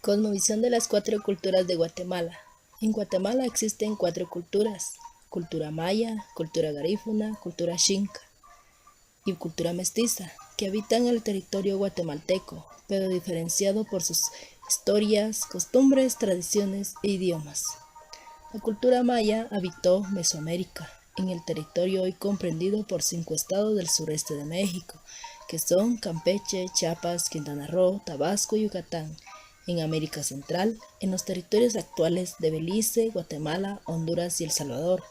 Cosmovisión de las cuatro culturas de Guatemala. En Guatemala existen cuatro culturas: cultura maya, cultura garífuna, cultura xinca y cultura mestiza, que habitan el territorio guatemalteco, pero diferenciado por sus historias, costumbres, tradiciones e idiomas. La cultura maya habitó Mesoamérica, en el territorio hoy comprendido por 5 estados del sureste de México, que son Campeche, Chiapas, Quintana Roo, Tabasco y Yucatán. En América Central, en los territorios actuales de Belice, Guatemala, Honduras y El Salvador,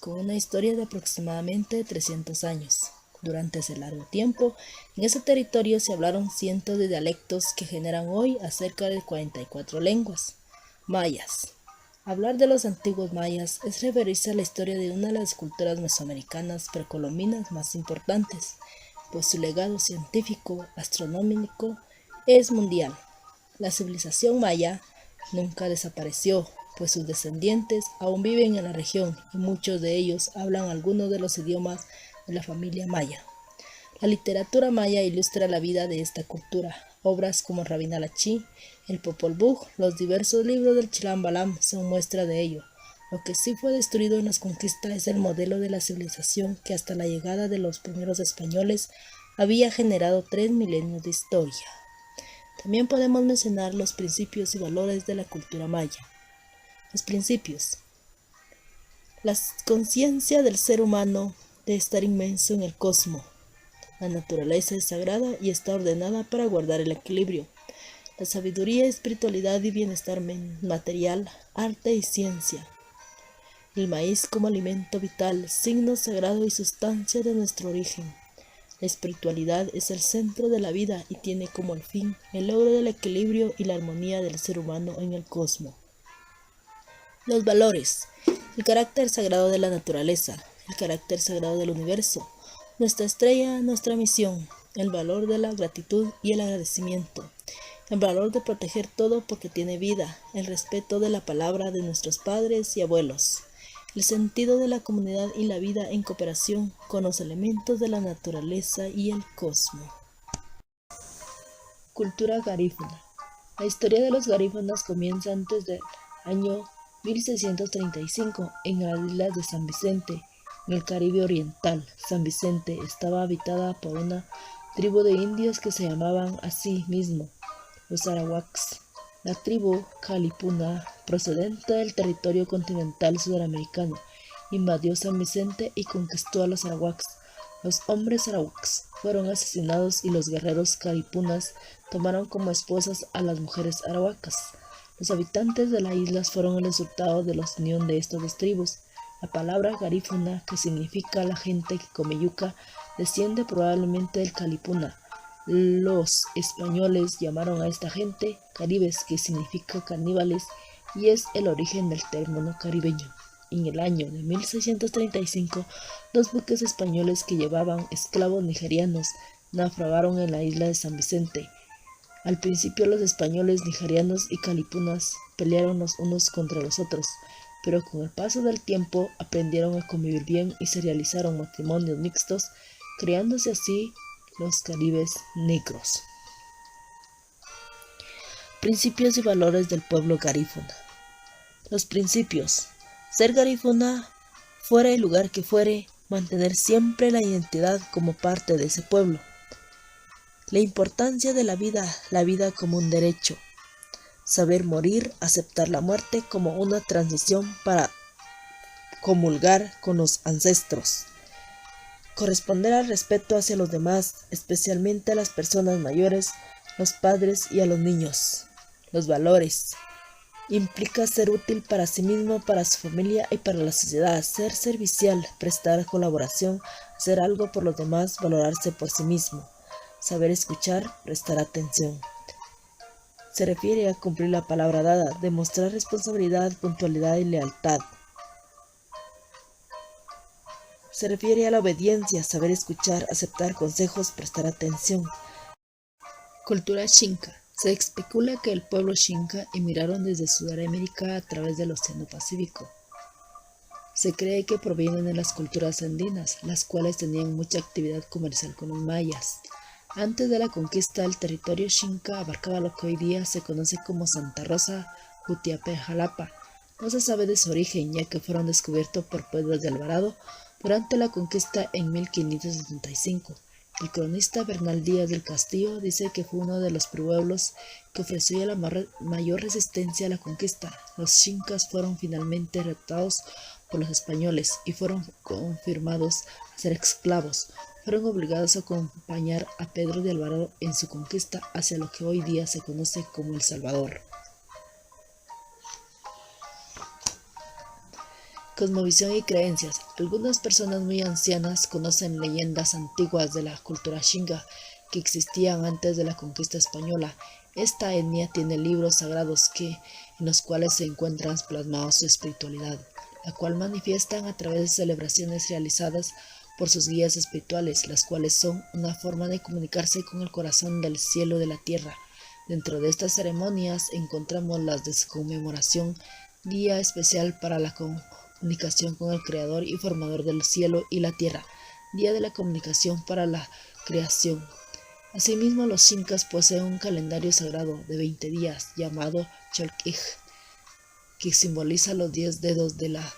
con una historia de aproximadamente 300 años. Durante ese largo tiempo, en ese territorio se hablaron cientos de dialectos que generan hoy a cerca de 44 lenguas. Mayas. Hablar de los antiguos mayas es referirse a la historia de una de las culturas mesoamericanas precolombinas más importantes, pues su legado científico, astronómico, es mundial. La civilización maya nunca desapareció, pues sus descendientes aún viven en la región y muchos de ellos hablan algunos de los idiomas de la familia maya. La literatura maya ilustra la vida de esta cultura. Obras como Rabina Lachi, el Popol Vuh, los diversos libros del Chilam Balam son muestra de ello. Lo que sí fue destruido en las conquistas es el modelo de la civilización que hasta la llegada de los primeros españoles había generado 3 milenios de historia. También podemos mencionar los principios y valores de la cultura maya. Los principios. La conciencia del ser humano de estar inmenso en el cosmos. La naturaleza es sagrada y está ordenada para guardar el equilibrio. La sabiduría, espiritualidad y bienestar material, arte y ciencia. El maíz como alimento vital, signo sagrado y sustancia de nuestro origen. La espiritualidad es el centro de la vida y tiene como el fin el logro del equilibrio y la armonía del ser humano en el cosmos. Los valores. El carácter sagrado de la naturaleza, el carácter sagrado del universo, nuestra estrella, nuestra misión, el valor de la gratitud y el agradecimiento, el valor de proteger todo porque tiene vida, el respeto de la palabra de nuestros padres y abuelos, el sentido de la comunidad y la vida en cooperación con los elementos de la naturaleza y el cosmos. Cultura garífuna. La historia de los garífunas comienza antes del año 1635 en las islas de San Vicente, en el Caribe oriental. San Vicente estaba habitada por una tribu de indios que se llamaban a sí mismo los arawaks. La tribu calipuna, procedente del territorio continental sudamericano, invadió San Vicente y conquistó a los arawaks. Los hombres arawaks fueron asesinados y los guerreros calipunas tomaron como esposas a las mujeres arahuacas. Los habitantes de las islas fueron el resultado de la unión de estas dos tribus. La palabra garífuna, que significa la gente que come yuca, desciende probablemente del calipuna. Los españoles llamaron a esta gente caribes, que significa caníbales, y es el origen del término caribeño. En el año de 1635, 2 buques españoles que llevaban esclavos nigerianos naufragaron en la isla de San Vicente. Al principio los españoles, nigerianos y calipunas pelearon los unos contra los otros, pero con el paso del tiempo aprendieron a convivir bien y se realizaron matrimonios mixtos, creándose así los caribes negros. Principios y valores del pueblo garífuna. Los principios. Ser garífuna, fuera el lugar que fuere, mantener siempre la identidad como parte de ese pueblo. La importancia de la vida como un derecho. Saber morir, aceptar la muerte como una transición para comulgar con los ancestros. Corresponder al respeto hacia los demás, especialmente a las personas mayores, los padres y a los niños. Los valores. Implica ser útil para sí mismo, para su familia y para la sociedad, ser servicial, prestar colaboración, hacer algo por los demás, valorarse por sí mismo. Saber escuchar, prestar atención. Se refiere a cumplir la palabra dada, demostrar responsabilidad, puntualidad y lealtad. Se refiere a la obediencia, saber escuchar, aceptar consejos, prestar atención. Cultura xinca. Se especula que el pueblo xinca emigraron desde Sudamérica a través del Océano Pacífico. Se cree que provienen de las culturas andinas, las cuales tenían mucha actividad comercial con los mayas. Antes de la conquista, el territorio xinca abarcaba lo que hoy día se conoce como Santa Rosa, Jutiapa, Jalapa. No se sabe de su origen, ya que fueron descubiertos por Pedro de Alvarado durante la conquista en 1575. El cronista Bernal Díaz del Castillo dice que fue uno de los pueblos que ofreció la mayor resistencia a la conquista. Los xincas fueron finalmente derrotados por los españoles y fueron confirmados a ser esclavos. Fueron obligados a acompañar a Pedro de Alvarado en su conquista hacia lo que hoy día se conoce como El Salvador. Cosmovisión y creencias. Algunas personas muy ancianas conocen leyendas antiguas de la cultura xinca que existían antes de la conquista española. Esta etnia tiene libros sagrados en los cuales se encuentran plasmados su espiritualidad, la cual manifiestan a través de celebraciones realizadas por sus guías espirituales, las cuales son una forma de comunicarse con el corazón del cielo y de la tierra. Dentro de estas ceremonias encontramos las de su conmemoración, día especial para la comunicación con el Creador y Formador del cielo y la tierra, día de la comunicación para la creación. Asimismo, los xincas poseen un calendario sagrado de 20 días llamado Cholquij, que simboliza los 10 dedos de las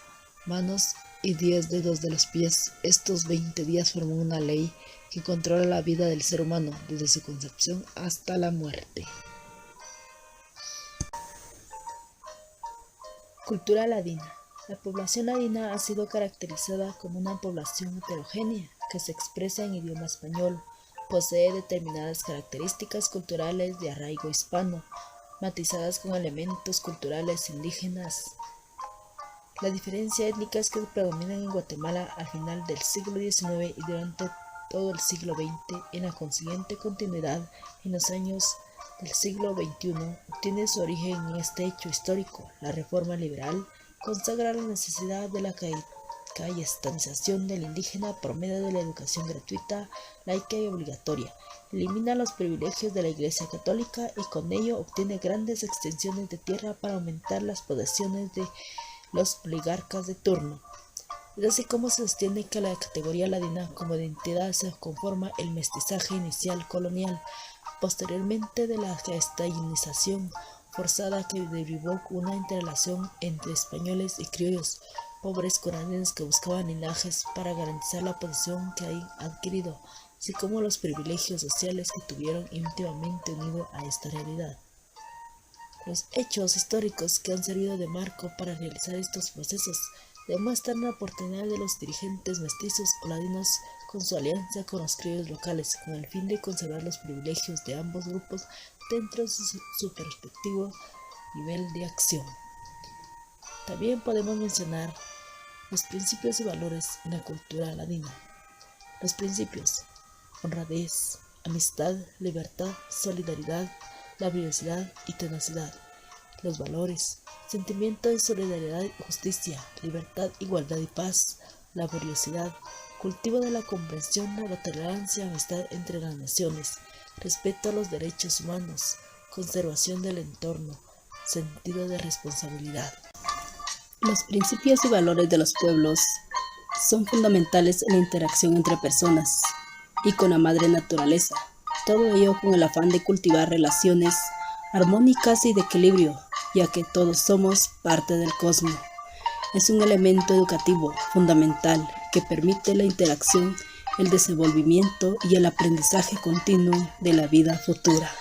manos y 10 dedos de los pies. Estos 20 días forman una ley que controla la vida del ser humano desde su concepción hasta la muerte. Cultura ladina. La población ladina ha sido caracterizada como una población heterogénea que se expresa en idioma español. Posee determinadas características culturales de arraigo hispano, matizadas con elementos culturales indígenas. La diferencia étnica es que predominan en Guatemala al final del siglo XIX y durante todo el siglo XX. En la consiguiente continuidad en los años del siglo XXI obtiene su origen en este hecho histórico. La reforma liberal consagra la necesidad de la cayetanización del indígena por medio de la educación gratuita, laica y obligatoria. Elimina los privilegios de la Iglesia Católica y con ello obtiene grandes extensiones de tierra para aumentar las posesiones de los oligarcas de turno. Es así como se sostiene que la categoría ladina como identidad se conforma el mestizaje inicial colonial, posteriormente de la castellanización forzada que derivó una interrelación entre españoles y criollos, pobres corazones que buscaban linajes para garantizar la posición que han adquirido, así como los privilegios sociales que tuvieron íntimamente unido a esta realidad. Los hechos históricos que han servido de marco para realizar estos procesos demuestran la oportunidad de los dirigentes mestizos o ladinos con su alianza con los criollos locales, con el fin de conservar los privilegios de ambos grupos dentro de su respectivo nivel de acción. También podemos mencionar los principios y valores en la cultura ladina. Los principios: honradez, amistad, libertad, solidaridad, laboriosidad y tenacidad. Los valores: sentimiento de solidaridad y justicia, libertad, igualdad y paz, laboriosidad, cultivo de la comprensión, la tolerancia y amistad entre las naciones, respeto a los derechos humanos, conservación del entorno, sentido de responsabilidad. Los principios y valores de los pueblos son fundamentales en la interacción entre personas y con la madre naturaleza, todo ello con el afán de cultivar relaciones armónicas y de equilibrio, ya que todos somos parte del cosmos. Es un elemento educativo fundamental que permite la interacción, el desenvolvimiento y el aprendizaje continuo de la vida futura.